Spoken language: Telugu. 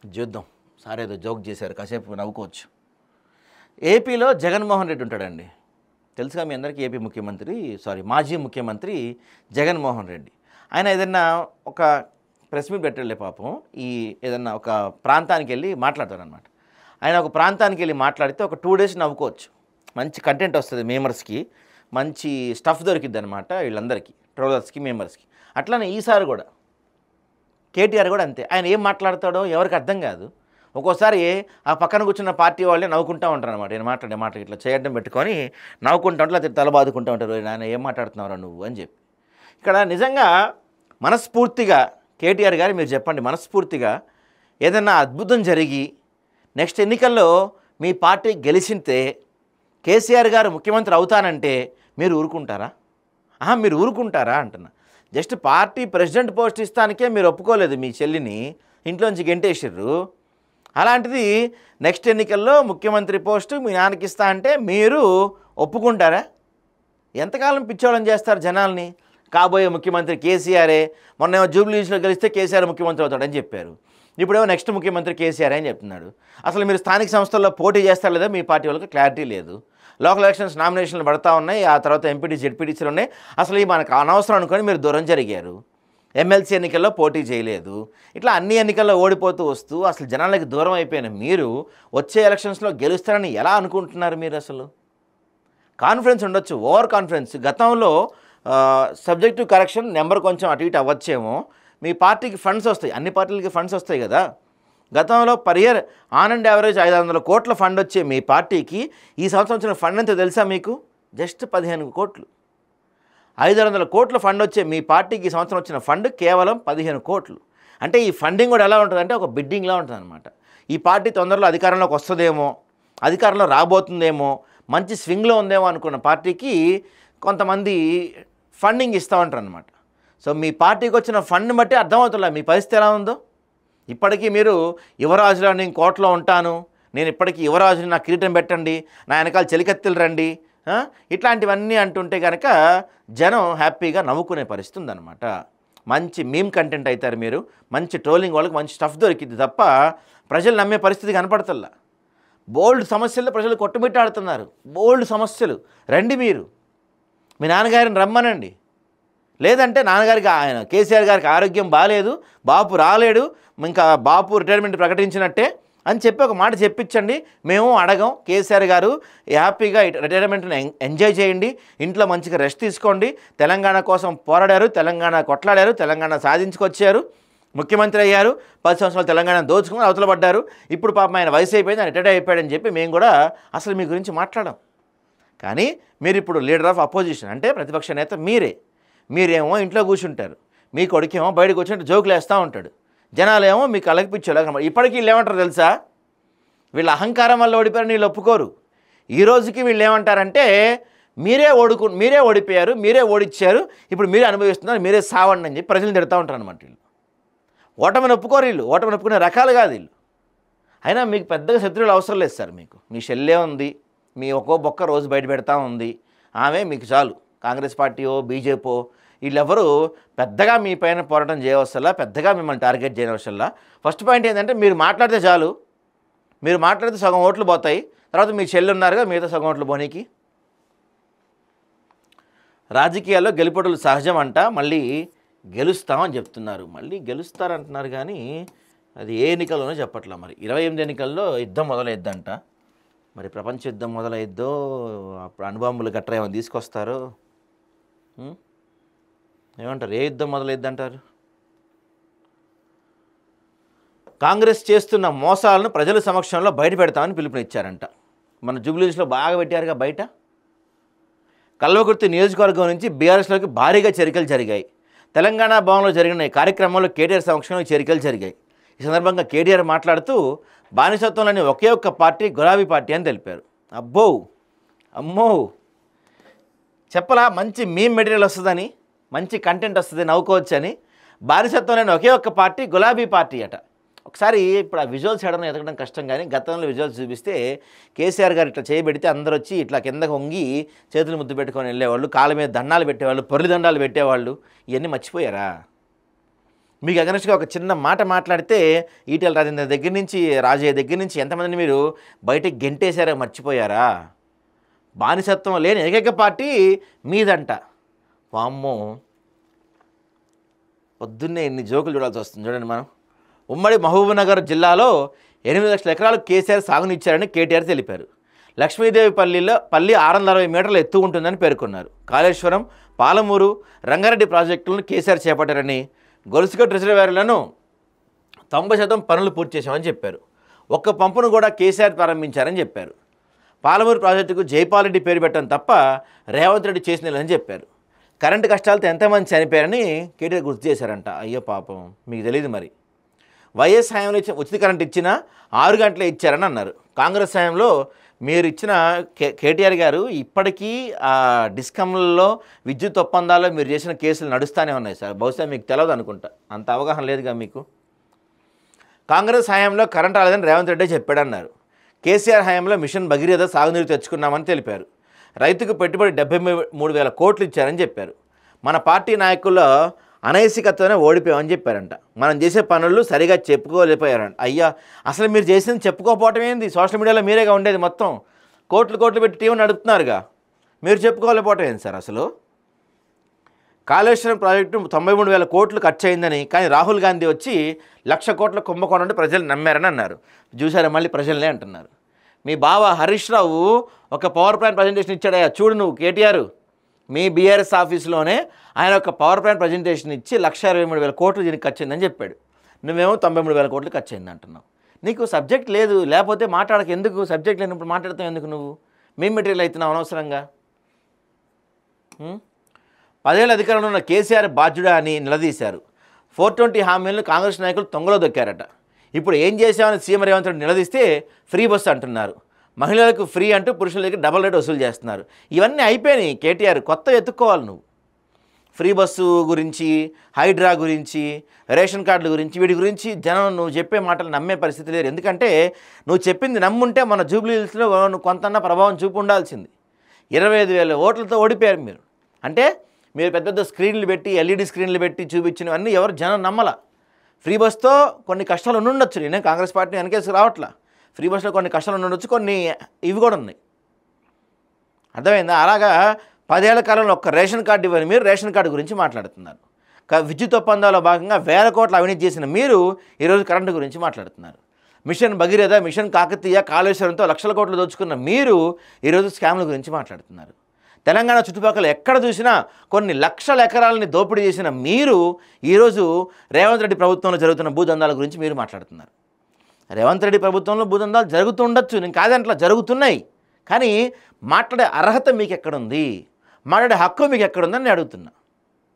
చూద్దాం. సార్ ఏదో జోక్ చేశారు, కాసేపు నవ్వుకోవచ్చు. ఏపీలో జగన్మోహన్ రెడ్డి ఉంటాడండి. తెలుసుగా మీ అందరికీ, ఏపీ ముఖ్యమంత్రి మాజీ ముఖ్యమంత్రి జగన్మోహన్ రెడ్డి. ఆయన ఏదన్నా ఒక ప్రెస్ మీట్ పెట్టలే పాపం, ఈ ఏదన్నా ఒక ప్రాంతానికి వెళ్ళి మాట్లాడతారనమాట. ఆయన ఒక ప్రాంతానికి వెళ్ళి మాట్లాడితే ఒక 2 days నవ్వుకోవచ్చు, మంచి కంటెంట్ వస్తుంది, మేమర్స్కి మంచి స్టఫ్ దొరికిద్ది అనమాట, వీళ్ళందరికీ ట్రోలర్స్కి మేమర్స్కి. అట్లానే ఈసారి కూడా కేటీఆర్ కూడా అంతే. ఆయన ఏం మాట్లాడతాడో ఎవరికి అర్థం కాదు. ఒక్కోసారి ఆ పక్కన కూర్చున్న పార్టీ వాళ్ళే నవ్వుకుంటూ ఉంటారు అనమాట. నేను మాట్లాడే ఇట్లా చేయడం పెట్టుకొని నవ్వుకుంటూ ఉంటారు, లేకపోతే తల బాదుకుంటూ ఉంటారు, ఆయన ఏం మాట్లాడుతున్నారా నువ్వు అని చెప్పి. ఇక్కడ నిజంగా మనస్ఫూర్తిగా కేటీఆర్ గారు మీరు చెప్పండి, మనస్ఫూర్తిగా ఏదన్నా అద్భుతం జరిగి నెక్స్ట్ ఎన్నికల్లో మీ పార్టీ గెలిచితే కేసీఆర్ గారు ముఖ్యమంత్రి అవుతానంటే మీరు ఊరుకుంటారా? మీరు ఊరుకుంటారా అంటున్నా. జస్ట్ పార్టీ ప్రెసిడెంట్ పోస్ట్ ఇస్తానికే మీరు ఒప్పుకోలేదు, మీ చెల్లిని ఇంట్లోంచి గెంటేసిర్రు. అలాంటిది నెక్స్ట్ ఎన్నికల్లో ముఖ్యమంత్రి పోస్టు మీ నాన్నకి ఇస్తా అంటే మీరు ఒప్పుకుంటారా? ఎంతకాలం పిచ్చోళం చేస్తారు జనాల్ని? కాబోయే ముఖ్యమంత్రి కేసీఆరే, మొన్న జూబ్లీహిల్స్లో గెలిస్తే కేసీఆర్ ముఖ్యమంత్రి అవుతాడని చెప్పారు, ఇప్పుడేమో నెక్స్ట్ ముఖ్యమంత్రి కేసీఆర్ అని చెప్తున్నాడు. అసలు మీరు స్థానిక సంస్థల్లో పోటీ చేస్తారు లేదా మీ పార్టీ వాళ్ళకి క్లారిటీ లేదు. లోకల్ ఎలక్షన్స్ నామినేషన్లు పడతా ఉన్నాయి, ఆ తర్వాత ఎంపీటీ జెడ్పీటీసీలు ఉన్నాయి. అసలు ఈ మనకు అనవసరం అనుకొని మీరు దూరం జరిగారు. ఎమ్మెల్సీ ఎన్నికల్లో పోటీ చేయలేదు. ఇట్లా అన్ని ఎన్నికల్లో ఓడిపోతూ వస్తూ అసలు జనాలకి దూరం అయిపోయిన మీరు వచ్చే ఎలక్షన్స్లో గెలుస్తారని ఎలా అనుకుంటున్నారు? మీరు అసలు కాన్ఫిడెన్స్ ఉండొచ్చు, ఓవర్ కాన్ఫిడెన్స్. గతంలో సబ్జెక్టివ్ కరెక్షన్ నెంబర్ కొంచెం అటు ఇటు అవ్వచ్చేమో, మీ పార్టీకి ఫండ్స్ వస్తాయి, అన్ని పార్టీలకి ఫండ్స్ వస్తాయి కదా. గతంలో per year on and average 500 కోట్ల ఫండ్ వచ్చే మీ పార్టీకి ఈ సంవత్సరం వచ్చిన ఫండ్ ఎంత తెలుసా మీకు? జస్ట్ 15 కోట్లు. 500 కోట్ల ఫండ్ వచ్చే మీ పార్టీకి ఈ సంవత్సరం వచ్చిన ఫండ్ కేవలం 15 కోట్లు. అంటే ఈ ఫండింగ్ కూడా ఎలా ఉంటుందంటే ఒక బిడ్డింగ్లా ఉంటుంది అనమాట. ఈ పార్టీ తొందరలో అధికారంలోకి వస్తుందేమో, అధికారంలో రాబోతుందేమో, మంచి స్వింగ్లో ఉందేమో అనుకున్న పార్టీకి కొంతమంది ఫండింగ్ ఇస్తూ ఉంటారు అనమాట. సో మీ పార్టీకి వచ్చిన ఫండ్ని బట్టి అర్థమవుతుందా మీ పరిస్థితి ఎలా ఉందో. ఇప్పటికీ మీరు యువరాజులో నేను కోటలో ఉంటాను, నేను ఇప్పటికీ యువరాజుని, నా కిరీటం పెట్టండి, నా వెనకాల చెలికత్తెలు రండి, ఇట్లాంటివన్నీ అంటుంటే కనుక జనం హ్యాపీగా నవ్వుకునే పరిస్థితి ఉందన్నమాట. మంచి మీమ్ కంటెంట్ అవుతారు మీరు, మంచి ట్రోలింగ్ వాళ్ళకి మంచి స్టఫ్ దొరికింది తప్ప ప్రజలు నమ్మే పరిస్థితి కనపడతల్లా. బోల్డ్ సమస్యలు ప్రజలు కొట్టుమిట్టాడుతున్నారు, బోల్డ్ సమస్యలు. రండి మీరు, మీ నాన్నగారిని రమ్మనండి, లేదంటే నాన్నగారికి ఆయన కేసీఆర్ గారికి ఆరోగ్యం బాగాలేదు, బాపు రాలేడు, ఇంకా బాపు రిటైర్మెంట్ ప్రకటించినట్టే అని చెప్పి ఒక మాట చెప్పించండి. మేము అడగం, కేసీఆర్ గారు హ్యాపీగా రిటైర్మెంట్ని ఎంజాయ్ చేయండి, ఇంట్లో మంచిగా రెస్ట్ తీసుకోండి. తెలంగాణ కోసం పోరాడారు, తెలంగాణ కొట్లాడారు, తెలంగాణ సాధించుకొచ్చారు, ముఖ్యమంత్రి అయ్యారు, 10 సంవత్సరాలు తెలంగాణ దోచుకుని అవతల పడ్డారు. ఇప్పుడు పాపం ఆయన వయసు అయిపోయింది, ఆయన రిటైర్ అయిపోయాడని చెప్పి మేము కూడా అసలు మీ గురించి మాట్లాడాం. కానీ మీరు ఇప్పుడు లీడర్ ఆఫ్ అపోజిషన్ అంటే ప్రతిపక్ష నేత మీరేమో ఇంట్లో కూర్చుంటారు, మీ కొడుకేమో బయటకు వచ్చినట్టు జోకులు వేస్తూ ఉంటాడు, జనాలేమో మీకు అలగిపించేలాగా. ఇప్పటికీ వీళ్ళు ఏమంటారు తెలుసా? వీళ్ళ అహంకారం వల్ల ఓడిపోయారని వీళ్ళు ఒప్పుకోరు. ఈ రోజుకి వీళ్ళు ఏమంటారంటే మీరే ఓడిపోయారు, మీరే ఓడిచ్చారు, ఇప్పుడు మీరే అనుభవిస్తున్నారు, మీరే సావండి అని చెప్పి ప్రజలు తిడతా ఉంటారు అనమాట. వీళ్ళు ఓటమిని ఒప్పుకోరు, వీళ్ళు ఓటమిని ఒప్పుకునే రకాలు కాదు వీళ్ళు. అయినా మీకు పెద్దగా శత్రువులు అవసరం లేదు సార్. మీకు మీ షెల్లే ఉంది, మీ ఒక్కో బొక్క రోజు బయట పెడతా ఉంది, ఆమె మీకు చాలు. కాంగ్రెస్ పార్టీయో బీజేపీ వీళ్ళెవరూ పెద్దగా మీ పైన పోరాటం చేయవసల్లా, పెద్దగా మిమ్మల్ని టార్గెట్ చేయవసల్లా. ఫస్ట్ పాయింట్ ఏంటంటే మీరు మాట్లాడితే చాలు, మీరు మాట్లాడితే సగం ఓట్లు పోతాయి, తర్వాత మీ చెల్లి ఉన్నారుగా మిగతా సగం ఓట్లు పోనీకి. రాజకీయాల్లో గెలుపుడులు సహజం అంట, మళ్ళీ గెలుస్తామని చెప్తున్నారు. మళ్ళీ గెలుస్తారంటున్నారు కానీ అది ఏ ఎన్నికల్లోనో చెప్పట్లా. మరి 28 ఎన్నికల్లో యుద్ధం మొదలైద్దంట. మరి ప్రపంచ యుద్ధం మొదలైద్దో, అప్పుడు అణుబాంబులు గట్రా ఏమైనా తీసుకొస్తారో ఏమంటారు? ఏ యుద్ధం మొదలైద్దంటారు? కాంగ్రెస్ చేస్తున్న మోసాలను ప్రజల సమక్షంలో బయట పెడతామని పిలుపునిచ్చారంట. మన జూబ్లీహిల్స్లో బాగా పెట్టారుగా బయట. కల్వకుర్తి నియోజకవర్గం నుంచి బీఆర్ఎస్లోకి భారీగా చేరికలు జరిగాయి. తెలంగాణ భవన్లో జరిగిన ఈ కార్యక్రమంలో కేటీఆర్ సమక్షంలో చేరికలు జరిగాయి. ఈ సందర్భంగా కేటీఆర్ మాట్లాడుతూ బానిసత్వంలోని ఒకే ఒక్క పార్టీ గులాబీ పార్టీ అని తెలిపారు. అమ్మో చెప్పలా, మంచి మీమ్ మెటీరియల్ వస్తుందని, మంచి కంటెంట్ వస్తుంది, నవ్వుకోవచ్చని. బానిసత్వంలోని ఒకే ఒక్క పార్టీ గులాబీ పార్టీ అట. ఒకసారి ఇప్పుడు ఆ విజువల్స్ ఎతకడం కష్టం, కానీ గతంలో విజువల్స్ చూపిస్తే కేసీఆర్ గారు ఇట్లా చేయబెడితే అందరూ వచ్చి ఇట్లా కిందకు వంగి చేతులు ముద్దు పెట్టుకొని వెళ్ళేవాళ్ళు, కాళ్ళ మీద దండాలు పెట్టేవాళ్ళు, పొర్లి దండాలు పెట్టేవాళ్ళు. ఇవన్నీ మర్చిపోయారా? మీకు అగనెస్ట్గా ఒక చిన్న మాట మాట్లాడితే ఈటెల రాజేందర్ దగ్గర నుంచి రాజయ్య దగ్గర నుంచి ఎంతమందిని మీరు బయటికి గెంటేశారో మర్చిపోయారా? బానిసత్వం లేని ఏకైక పార్టీ మీదంట. వామ్మో, పొద్దున్నే ఎన్ని జోకులు చూడాల్సి వస్తుంది చూడండి. మనం ఉమ్మడి మహబూబ్నగర్ జిల్లాలో 8 లక్షల ఎకరాలు కేసీఆర్ సాగునిచ్చారని కేటీఆర్ తెలిపారు. లక్ష్మీదేవి పల్లి 660 మీటర్ల ఎత్తు ఉంటుందని పేర్కొన్నారు. కాళేశ్వరం, పాలమూరు, రంగారెడ్డి ప్రాజెక్టులను కేసీఆర్ చేపట్టారని, గొలుసుకట్టు రిజర్వాయర్లను 90% పనులు పూర్తి చేశామని చెప్పారు. ఒక్క పంపును కూడా కేసీఆర్ ప్రారంభించారని చెప్పారు. పాలమూరు ప్రాజెక్టుకు జైపాల్ రెడ్డి పేరు పెట్టడం తప్ప రేవంత్ రెడ్డి చేసినదని చెప్పారు. కరెంటు కష్టాలతో ఎంతమంది చనిపోయారని కేటీఆర్ గుర్తు చేశారంట. అయ్యో పాపం, మీకు తెలియదు మరి. వైఎస్ హయాంలో ఉచిత కరెంట్ ఇచ్చినా 6 గంటలే ఇచ్చారని అన్నారు. కాంగ్రెస్ హయాంలో మీరు ఇచ్చిన కేటీఆర్ గారు ఇప్పటికీ డిస్కమ్లలో విద్యుత్ ఒప్పందాల్లో మీరు చేసిన కేసులు నడుస్తూనే ఉన్నాయి సార్. బహుశా మీకు తెలియదు అనుకుంటా, అంత అవగాహన లేదుగా మీకు. కాంగ్రెస్ హయాంలో కరెంట్ రాలేదని రేవంత్ రెడ్డి చెప్పాడన్నారు. కేసీఆర్ హయాంలో మిషన్ భగీరథ సాగునీరు తెచ్చుకున్నామని తెలిపారు. రైతుకు పెట్టుబడి 73,000 కోట్లు ఇచ్చారని చెప్పారు. మన పార్టీ నాయకుల్లో అనైసికతోనే ఓడిపోయామని చెప్పారంట. మనం చేసే పనులు సరిగా చెప్పుకోలేకపోయారంట. అయ్యా, అసలు మీరు చేసింది చెప్పుకోకపోవటం ఏంది? సోషల్ మీడియాలో మీరేగా ఉండేది, మొత్తం కోట్లు పెట్టి టీవీ నడుపుతున్నారుగా, మీరు చెప్పుకోలేకపోవటం ఏంది సార్? అసలు కాళేశ్వరం ప్రాజెక్టు 93,000 కోట్లు ఖర్చు అయిందని, కానీ రాహుల్ గాంధీ వచ్చి 1,00,000 కోట్ల కుంభకోణం అంటే ప్రజలు నమ్మారని అన్నారు. చూసారా, మళ్ళీ ప్రజలనే అంటున్నారు. మీ బావ హరీష్ రావు ఒక పవర్ ప్లాంట్ ప్రజెంటేషన్ ఇచ్చాడయ్యా, చూడు నువ్వు కేటీఆర్. మీ బీఆర్ఎస్ ఆఫీస్లోనే ఆయన ఒక పవర్ ప్లాంట్ ప్రజెంటేషన్ ఇచ్చి 1,23,000 కోట్లు దీనికి ఖర్చు అయిందని చెప్పాడు. నువ్వేమో 93,000 కోట్లు ఖర్చు అయింది అంటున్నావు. నీకు సబ్జెక్ట్ లేదు, లేకపోతే మాట్లాడక ఎందుకు? సబ్జెక్ట్ లేనప్పుడు మాట్లాడతావు ఎందుకు నువ్వు? మేము మెటీరియల్ అవుతున్నావు అనవసరంగా. 10 ఏళ్ళ అధికారంలో ఉన్న కేసీఆర్ బాధ్యుడా అని నిలదీశారు. 420 హామీలను కాంగ్రెస్ నాయకులు తొంగలో దొక్కారట. ఇప్పుడు ఏం చేశామని సీఎం రేవంత్ రెడ్డి నిలదీస్తే ఫ్రీ బస్సు అంటున్నారు. మహిళలకు ఫ్రీ అంటూ పురుషుల దగ్గర డబల్ రేట్ వసూలు చేస్తున్నారు. ఇవన్నీ అయిపోయినాయి. కేటీఆర్ కొత్త ఎత్తుక్కోవాలి నువ్వు. ఫ్రీ బస్సు గురించి, హైడ్రా గురించి, రేషన్ కార్డుల గురించి, వీటి గురించి జనం నువ్వు చెప్పే మాటలు నమ్మే పరిస్థితి లేరు. ఎందుకంటే నువ్వు చెప్పింది నమ్ముంటే మన జూబ్లీ హిల్స్లో నువ్వు కొంతన్నా ప్రభావం చూపు ఉండాల్సింది. 25,000 ఓట్లతో ఓడిపోయారు మీరు. అంటే మీరు పెద్ద పెద్ద స్క్రీన్లు పెట్టి, ఎల్ఈడి స్క్రీన్లు పెట్టి చూపించినవన్నీ ఎవరు జనం నమ్మలా. ఫ్రీ బస్తో కొన్ని కష్టాలు ఉండొచ్చు. నేను కాంగ్రెస్ పార్టీ వెనకేసి రావట్లా. ఫ్రీ బస్లో కొన్ని కష్టాలు ఉండొచ్చు, కొన్ని ఇవి కూడా ఉన్నాయి. అర్థమైందా? అలాగా 10 ఏళ్ల కాలంలో ఒక్క రేషన్ కార్డు ఇవ్వని మీరు రేషన్ కార్డు గురించి మాట్లాడుతున్నారు. విద్యుత్ ఒప్పందాల్లో భాగంగా 1,000 కోట్ల అవినీతి చేసిన మీరు ఈరోజు కరెంటు గురించి మాట్లాడుతున్నారు. మిషన్ భగీరథ, మిషన్ కాకతీయ, కాళేశ్వరంతో 1,00,000 కోట్లు దోచుకున్న మీరు ఈరోజు స్కామ్ల గురించి మాట్లాడుతున్నారు. తెలంగాణ చుట్టుపక్కల ఎక్కడ చూసినా కొన్ని లక్షల ఎకరాలని దోపిడీ చేసిన మీరు ఈరోజు రేవంత్ రెడ్డి ప్రభుత్వంలో జరుగుతున్న భూదందాల గురించి మీరు మాట్లాడుతున్నారు. రేవంత్ రెడ్డి ప్రభుత్వంలో భూదందాలు జరుగుతూ ఉండొచ్చు, నేను కాదంట్లా, జరుగుతున్నాయి. కానీ మాట్లాడే అర్హత మీకు ఎక్కడుంది? మాట్లాడే హక్కు మీకు ఎక్కడుందని నేను అడుగుతున్నా.